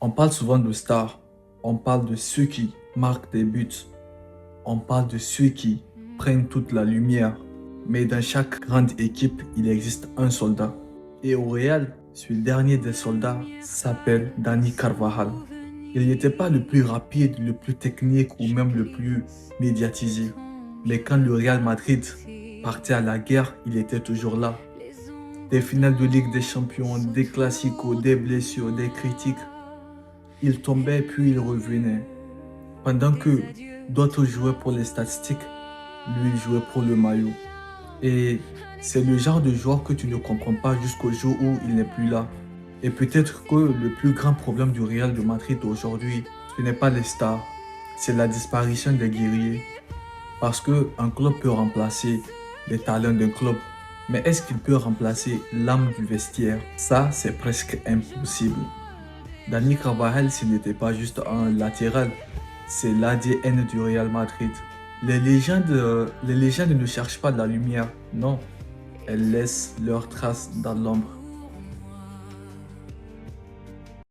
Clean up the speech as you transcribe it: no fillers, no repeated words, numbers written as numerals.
On parle souvent de stars, on parle de ceux qui marquent des buts, on parle de ceux qui prennent toute la lumière. Mais dans chaque grande équipe, il existe un soldat. Et au Real, ce dernier des soldats s'appelle Dani Carvajal. Il n'était pas le plus rapide, le plus technique ou même le plus médiatisé. Mais quand le Real Madrid partait à la guerre, il était toujours là. Des finales de Ligue des Champions, des classicos, des blessures, des critiques. Il tombait puis il revenait. Pendant que d'autres jouaient pour les statistiques, lui il jouait pour le maillot. Et c'est le genre de joueur que tu ne comprends pas jusqu'au jour où il n'est plus là. Et peut-être que le plus grand problème du Real de Madrid aujourd'hui, ce n'est pas les stars, c'est la disparition des guerriers. Parce qu'un club peut remplacer les talents d'un club, mais est-ce qu'il peut remplacer l'âme du vestiaire? Ça, c'est presque impossible. Dani Carvajal, ce n'était pas juste un latéral, c'est l'ADN du Real Madrid. Les légendes ne cherchent pas de la lumière, non, elles laissent leurs traces dans l'ombre.